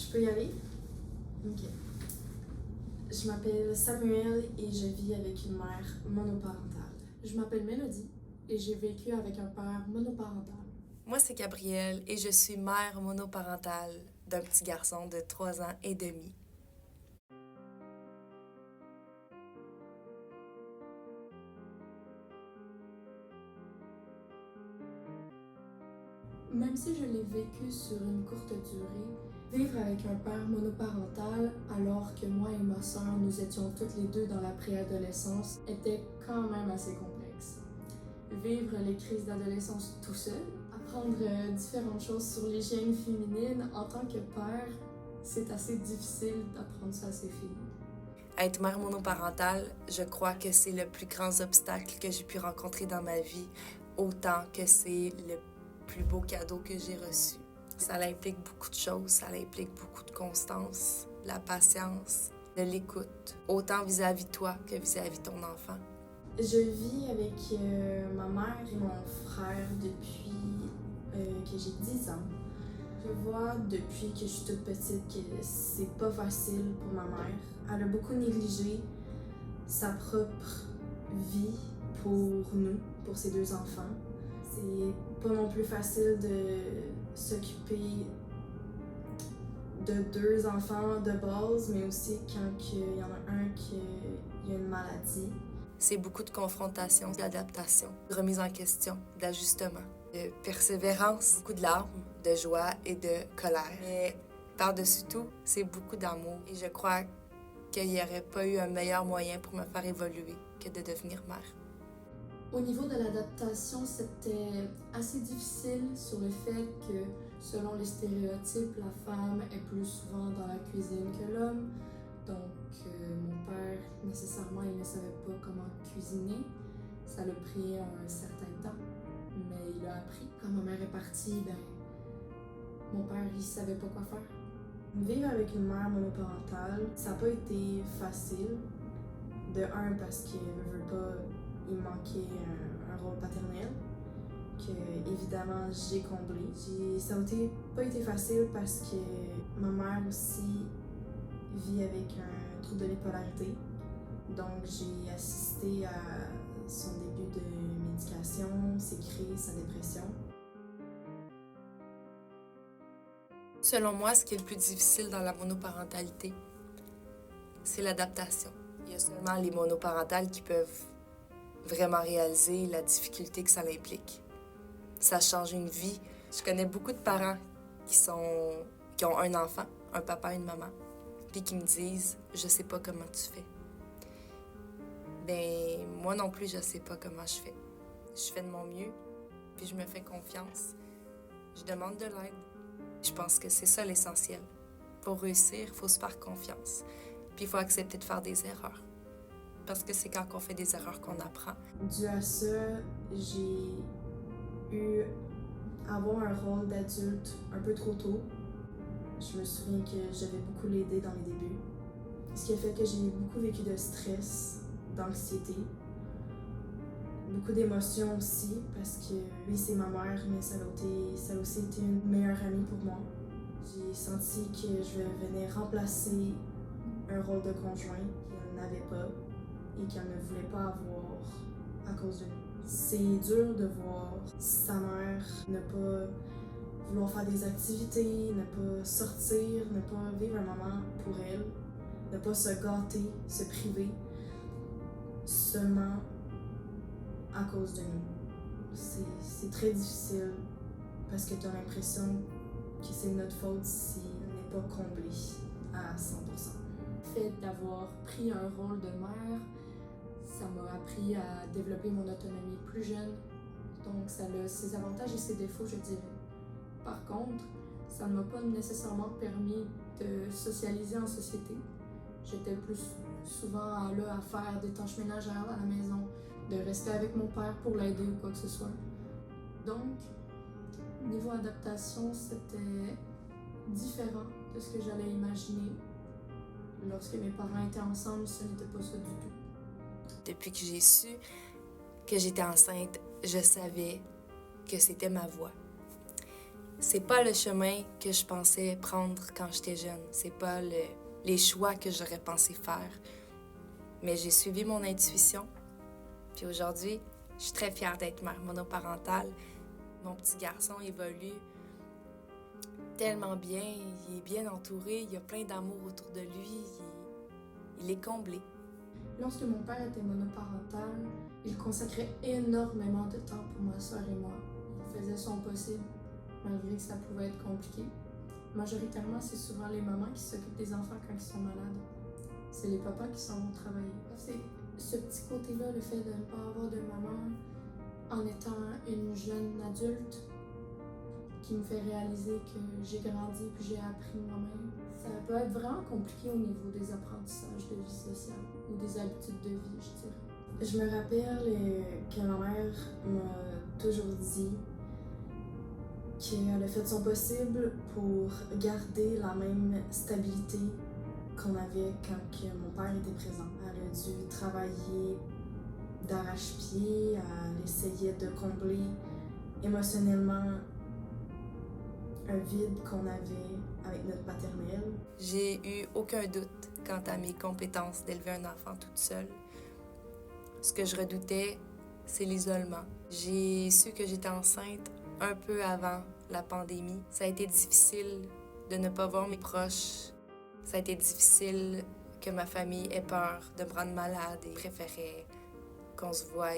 Je peux y aller? Ok. Je m'appelle Samuel et je vis avec une mère monoparentale. Je m'appelle Mélodie et j'ai vécu avec un père monoparental. Moi, c'est Gabrielle et je suis mère monoparentale d'un petit garçon de 3 ans et demi. Même si je l'ai vécu sur une courte durée, vivre avec un père monoparental alors que moi et ma sœur nous étions toutes les deux dans la préadolescence était quand même assez complexe. Vivre les crises d'adolescence tout seul, apprendre différentes choses sur l'hygiène féminine en tant que père, c'est assez difficile d'apprendre ça à ses filles. Être mère monoparentale, je crois que c'est le plus grand obstacle que j'ai pu rencontrer dans ma vie, autant que c'est le plus beau cadeau que j'ai reçu. Ça implique beaucoup de choses, ça implique beaucoup de constance, de la patience, de l'écoute, autant vis-à-vis de toi que vis-à-vis de ton enfant. Je vis avec ma mère et mon frère depuis que j'ai 10 ans. Je vois depuis que je suis toute petite que c'est pas facile pour ma mère. Elle a beaucoup négligé sa propre vie pour nous, pour ses 2 enfants. C'est pas non plus facile de s'occuper de 2 enfants de base, mais aussi quand il y en a un qui a une maladie. C'est beaucoup de confrontation, d'adaptation, de remise en question, d'ajustement, de persévérance, beaucoup de larmes, de joie et de colère. Mais par-dessus tout, c'est beaucoup d'amour. Et je crois qu'il n'y aurait pas eu un meilleur moyen pour me faire évoluer que de devenir mère. Au niveau de l'adaptation, c'était assez difficile sur le fait que, selon les stéréotypes, la femme est plus souvent dans la cuisine que l'homme. Donc, mon père, nécessairement, il ne savait pas comment cuisiner. Ça l'a pris un certain temps, mais il a appris. Quand ma mère est partie, mon père, il savait pas quoi faire. Vivre avec une mère monoparentale, ça n'a pas été facile. De un, parce que, je veux pas, il me manquait un rôle paternel que, évidemment, j'ai comblé. Ça n'a pas été facile parce que ma mère aussi vit avec un trouble de bipolarité. Donc, j'ai assisté à son début de médication, ses crises, sa dépression. Selon moi, ce qui est le plus difficile dans la monoparentalité, c'est l'adaptation. Il y a seulement les monoparentales qui peuvent vraiment réaliser la difficulté que ça implique. Ça change une vie. Je connais beaucoup de parents qui ont un enfant, un papa et une maman, puis qui me disent « Je sais pas comment tu fais ». Ben, moi non plus, je sais pas comment je fais. Je fais de mon mieux, puis je me fais confiance. Je demande de l'aide. Je pense que c'est ça l'essentiel. Pour réussir, il faut se faire confiance. Puis il faut accepter de faire des erreurs. Parce que c'est quand on fait des erreurs qu'on apprend. Dû à ça, j'ai eu avoir un rôle d'adulte un peu trop tôt. Je me souviens que j'avais beaucoup l'aidé dans les débuts. Ce qui a fait que j'ai beaucoup vécu de stress, d'anxiété, beaucoup d'émotions aussi, parce que oui, c'est ma mère, mais ça a aussi été une meilleure amie pour moi. J'ai senti que je venais remplacer un rôle de conjoint qu'elle n'avait pas et qu'elle ne voulait pas avoir à cause de nous. C'est dur de voir sa mère ne pas vouloir faire des activités, ne pas sortir, ne pas vivre un moment pour elle, ne pas se gâter, se priver, seulement à cause de nous. C'est très difficile parce que tu as l'impression que c'est notre faute si on n'est pas comblé à 100%. Le fait d'avoir pris un rôle de mère, ça m'a appris à développer mon autonomie plus jeune. Donc ça a ses avantages et ses défauts, je dirais. Par contre, ça ne m'a pas nécessairement permis de socialiser en société. J'étais plus souvent là à faire des tâches ménagères à la maison, de rester avec mon père pour l'aider ou quoi que ce soit. Donc, niveau adaptation, c'était différent de ce que j'allais imaginer. Lorsque mes parents étaient ensemble, ce n'était pas ça du tout. Depuis que j'ai su que j'étais enceinte, je savais que c'était ma voie. C'est pas le chemin que je pensais prendre quand j'étais jeune. C'est pas les choix que j'aurais pensé faire. Mais j'ai suivi mon intuition. Puis aujourd'hui, je suis très fière d'être mère monoparentale. Mon petit garçon évolue tellement bien. Il est bien entouré. Il y a plein d'amour autour de lui. Il est comblé. Lorsque mon père était monoparental, il consacrait énormément de temps pour ma soeur et moi. Il faisait son possible, malgré que ça pouvait être compliqué. Majoritairement, c'est souvent les mamans qui s'occupent des enfants quand ils sont malades. C'est les papas qui s'en vont travailler. C'est ce petit côté-là, le fait de ne pas avoir de maman en étant une jeune adulte, qui me fait réaliser que j'ai grandi puis j'ai appris moi-même. Ça peut être vraiment compliqué au niveau des apprentissages de vie sociale ou des habitudes de vie, je dirais. Je me rappelle que ma mère m'a toujours dit qu'elle a fait de son possible pour garder la même stabilité qu'on avait quand mon père était présent. Elle a dû travailler d'arrache-pied, elle essayait de combler émotionnellement un vide qu'on avait avec notre paternelle. J'ai eu aucun doute quant à mes compétences d'élever un enfant toute seule. Ce que je redoutais, c'est l'isolement. J'ai su que j'étais enceinte un peu avant la pandémie. Ça a été difficile de ne pas voir mes proches. Ça a été difficile que ma famille ait peur de me rendre malade et préférait qu'on se voie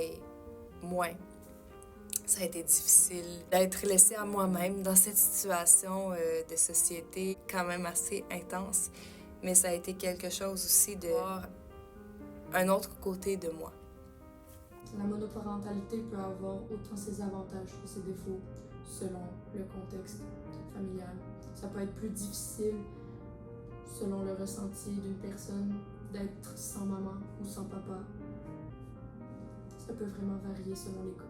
moins. Ça a été difficile d'être laissée à moi-même dans cette situation de société quand même assez intense. Mais ça a été quelque chose aussi de voir un autre côté de moi. La monoparentalité peut avoir autant ses avantages que ses défauts selon le contexte familial. Ça peut être plus difficile selon le ressenti d'une personne d'être sans maman ou sans papa. Ça peut vraiment varier selon les cas.